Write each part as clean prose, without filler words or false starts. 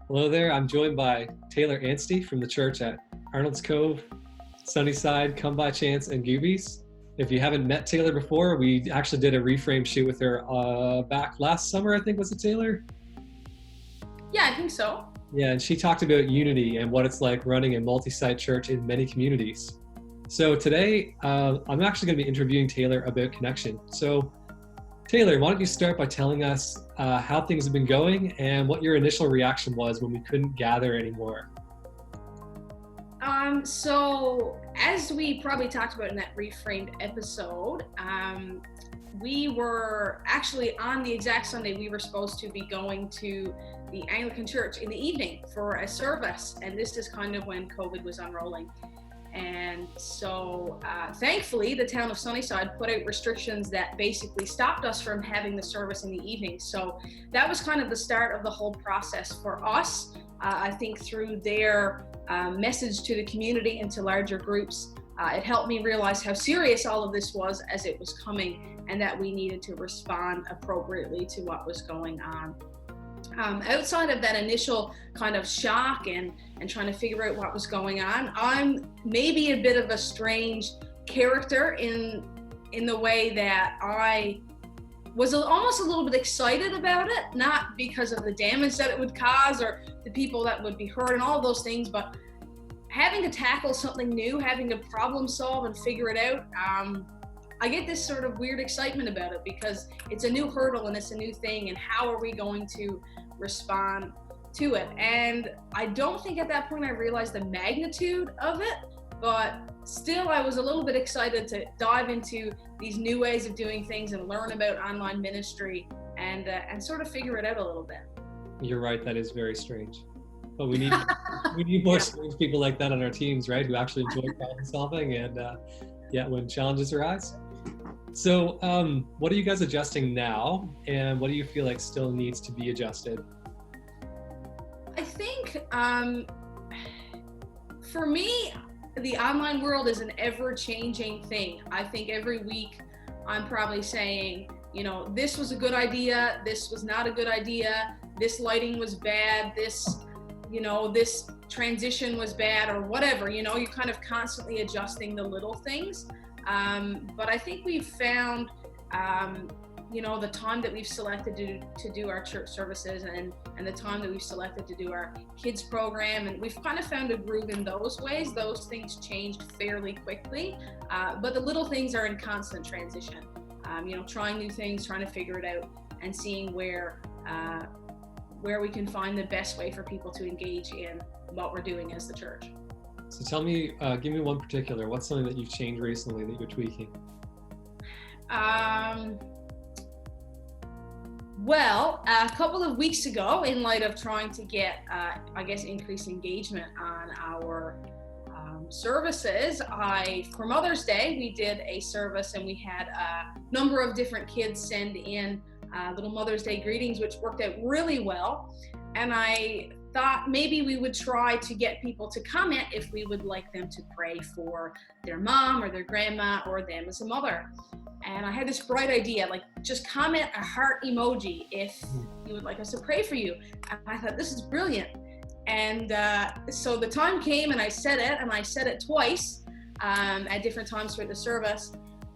Hello there. I'm joined by Taylor Anstey from the church at Arnold's Cove, Sunnyside, Come By Chance, and Goobies. If you haven't met Taylor before, we actually did a reframe shoot with her back last summer, I think, was it, Taylor? Yeah, I think so. Yeah, and she talked about unity and what it's like running a multi-site church in many communities. So today, I'm actually going to be interviewing Taylor about connection. So Taylor, why don't you start by telling us how things have been going and what your initial reaction was when we couldn't gather anymore? So as we probably talked about in that reframed episode, we were actually on the exact Sunday we were supposed to be going to the Anglican Church in the evening for a service. And this is kind of when COVID was unrolling. And so thankfully, the town of Sunnyside put out restrictions that basically stopped us from having the service in the evening. So that was kind of the start of the whole process for us. I think through their message to the community and to larger groups, it helped me realize how serious all of this was as it was coming, and that we needed to respond appropriately to what was going on. Outside of that initial kind of shock and trying to figure out what was going on, I'm maybe a bit of a strange character in the way that I was almost a little bit excited about it, not because of the damage that it would cause or the people that would be hurt and all of those things, but having to tackle something new, having to problem solve and figure it out, I get this sort of weird excitement about it because it's a new hurdle and it's a new thing, and how are we going to respond to it? And I don't think at that point I realized the magnitude of it, but still I was a little bit excited to dive into these new ways of doing things and learn about online ministry and sort of figure it out a little bit. You're right, that is very strange. But we need more strange people like that on our teams, right? Who actually enjoy problem solving and when challenges arise. So what are you guys adjusting now, and what do you feel like still needs to be adjusted? I think for me, the online world is an ever-changing thing. I think every week I'm probably saying, this was a good idea, this was not a good idea, this lighting was bad, this transition was bad, or whatever. You're kind of constantly adjusting the little things. But I think we've found, the time that we've selected to do our church services and the time that we've selected to do our kids program, and we've kind of found a groove in those ways. Those things changed fairly quickly, but the little things are in constant transition. Trying new things, trying to figure it out, and seeing where we can find the best way for people to engage in what we're doing as the church. So tell me, give me one particular. What's something that you've changed recently that you're tweaking? Well, a couple of weeks ago, in light of trying to get, increased engagement on our services, for Mother's Day, we did a service and we had a number of different kids send in little Mother's Day greetings, which worked out really well. And I thought maybe we would try to get people to comment if we would like them to pray for their mom or their grandma or them as a mother. And I had this bright idea, like just comment a heart emoji if you would like us to pray for you. And I thought, this is brilliant. And so the time came and I said it twice at different times throughout the service.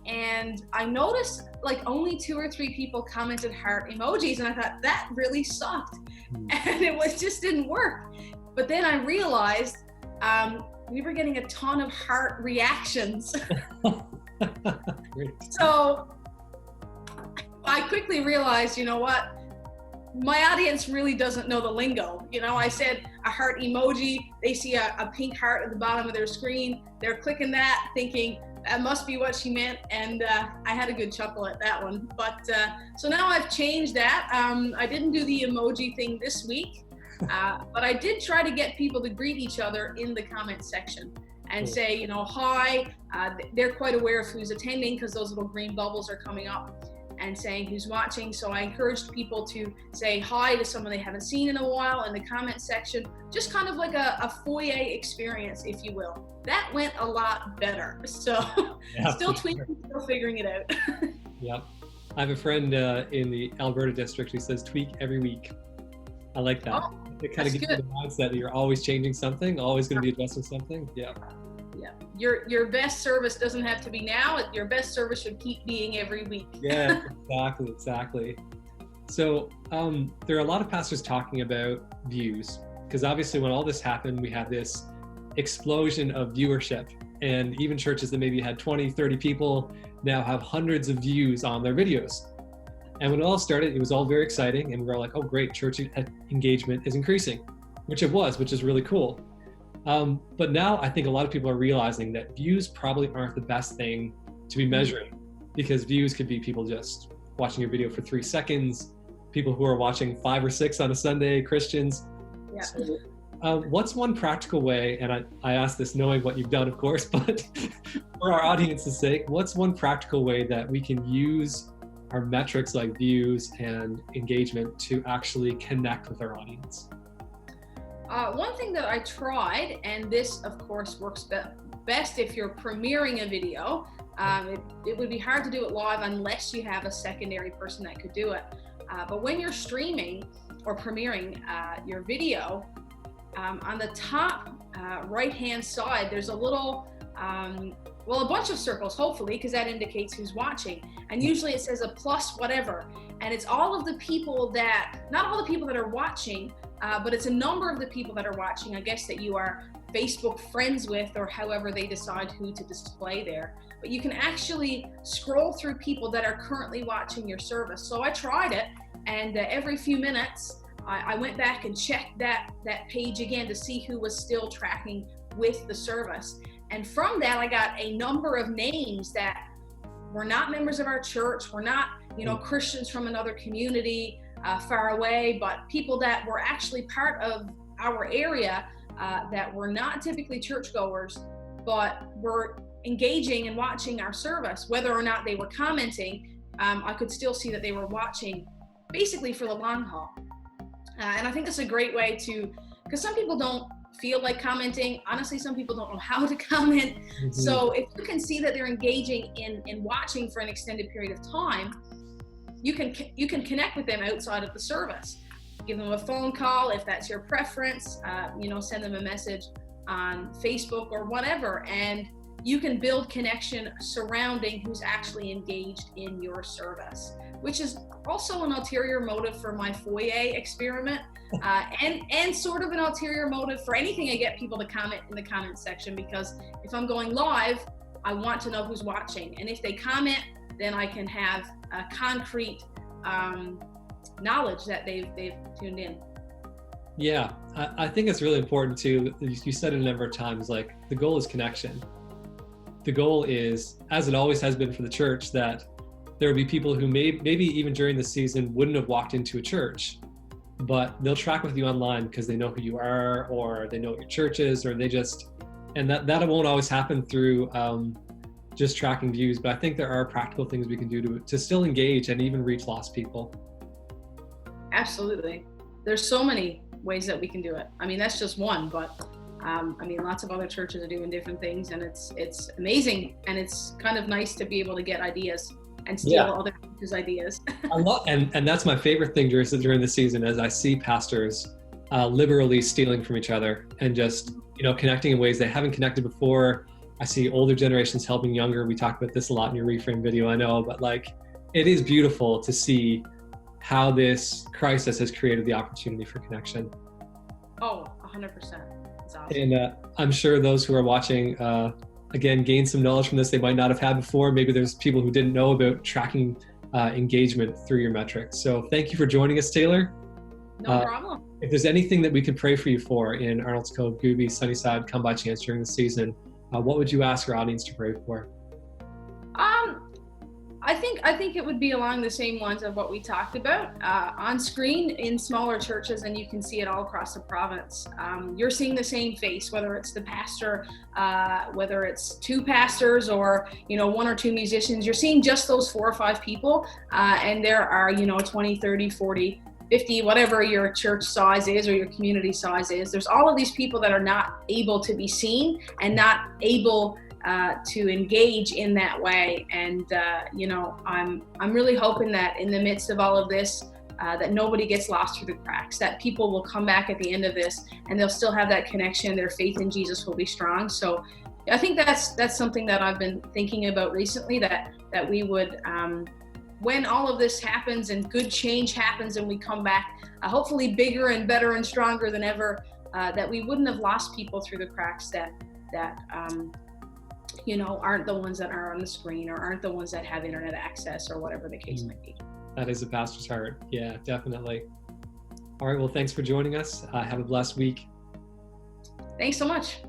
And I noticed like only 2 or 3 people commented heart emojis, and I thought that really sucked, and it just didn't work. But then I realized we were getting a ton of heart reactions. So I quickly realized, what? My audience really doesn't know the lingo. I said a heart emoji, they see a pink heart at the bottom of their screen, they're clicking that thinking, that must be what she meant, and I had a good chuckle at that one. But so now I've changed that. I didn't do the emoji thing this week, but I did try to get people to greet each other in the comment section and say, hi. They're quite aware of who's attending because those little green bubbles are coming up and saying who's watching. So I encouraged people to say hi to someone they haven't seen in a while in the comment section, just kind of like a foyer experience, if you will. That went a lot better. So still tweaking, still figuring it out. Yep. I have a friend in the Alberta district who says tweak every week. I like that. Oh, It kind of gives you the mindset that you're always changing something, always going to be adjusting something. Yeah. Yeah. Your best service doesn't have to be now. Your best service should keep being every week. Yeah, exactly. So there are a lot of pastors talking about views, because obviously when all this happened, we had this explosion of viewership, and even churches that maybe had 20, 30 people now have hundreds of views on their videos. And when it all started, it was all very exciting, and we were like, oh great, church engagement is increasing, which it was, which is really cool. But now I think a lot of people are realizing that views probably aren't the best thing to be measuring, because views could be people just watching your video for 3 seconds, people who are watching 5 or 6 on a Sunday, Christians. Yeah. So, what's one practical way, and I ask this knowing what you've done, of course, but for our audience's sake, what's one practical way that we can use our metrics like views and engagement to actually connect with our audience? One thing that I tried, and this of course works best if you're premiering a video. It would be hard to do it live unless you have a secondary person that could do it. But when you're streaming or premiering your video, on the top right-hand side, there's a little, a bunch of circles, hopefully, because that indicates who's watching. And usually it says a plus whatever. And it's all of the people not all the people that are watching, but it's a number of the people that are watching, I guess, that you are Facebook friends with, or however they decide who to display there. But you can actually scroll through people that are currently watching your service. So I tried it, and every few minutes, I went back and checked that page again to see who was still tracking with the service. And from that, I got a number of names that were not members of our church, were not, Christians from another community far away, but people that were actually part of our area that were not typically churchgoers, but were engaging and watching our service. Whether or not they were commenting, I could still see that they were watching basically for the long haul. And I think that's a great way because some people don't feel like commenting. Honestly, some people don't know how to comment. Mm-hmm. So if you can see that they're engaging in watching for an extended period of time, you can connect with them outside of the service. Give them a phone call if that's your preference. Send them a message on Facebook or whatever, and you can build connection surrounding who's actually engaged in your service, which is also an ulterior motive for my foyer experiment, and sort of an ulterior motive for anything I get people to comment in the comment section, because if I'm going live, I want to know who's watching. And if they comment, then I can have a concrete knowledge that they've tuned in. Yeah, I think it's really important too. You said it a number of times, like the goal is connection. The goal is, as it always has been for the church, that there will be people who maybe even during the season wouldn't have walked into a church, but they'll track with you online because they know who you are, or they know what your church is, or and that won't always happen through just tracking views. But I think there are practical things we can do to still engage and even reach lost people. Absolutely. There's so many ways that we can do it. I mean, that's just one, but lots of other churches are doing different things, and it's amazing, and it's kind of nice to be able to get ideas and steal other people's ideas. And that's my favorite thing during the season, as I see pastors liberally stealing from each other and just connecting in ways they haven't connected before. I see older generations helping younger. We talked about this a lot in your reframe video, I know, but it is beautiful to see how this crisis has created the opportunity for connection. Oh, 100%. It's awesome. And I'm sure those who are watching, again, gain some knowledge from this they might not have had before. Maybe there's people who didn't know about tracking engagement through your metrics. So thank you for joining us, Taylor. No problem. If there's anything that we can pray for you for in Arnold's Cove, Gooby, Sunnyside, Come By Chance during the season, what would you ask our audience to pray for? I think it would be along the same lines of what we talked about on screen in smaller churches, and you can see it all across the province. You're seeing the same face, whether it's the pastor, whether it's 2 pastors or 1 or 2 musicians. You're seeing just those 4 or 5 people, and there are 20, 30, 40, 50, whatever your church size is or your community size is. There's all of these people that are not able to be seen and not able to engage in that way. And I'm really hoping that in the midst of all of this, that nobody gets lost through the cracks, that people will come back at the end of this and they'll still have that connection. Their faith in Jesus will be strong. So I think that's something that I've been thinking about recently, that we would, when all of this happens and good change happens and we come back, hopefully bigger and better and stronger than ever, that we wouldn't have lost people through the cracks that aren't the ones that are on the screen or aren't the ones that have internet access or whatever the case might be. That is a pastor's heart. Yeah, definitely. All right. Well, thanks for joining us. Have a blessed week. Thanks so much.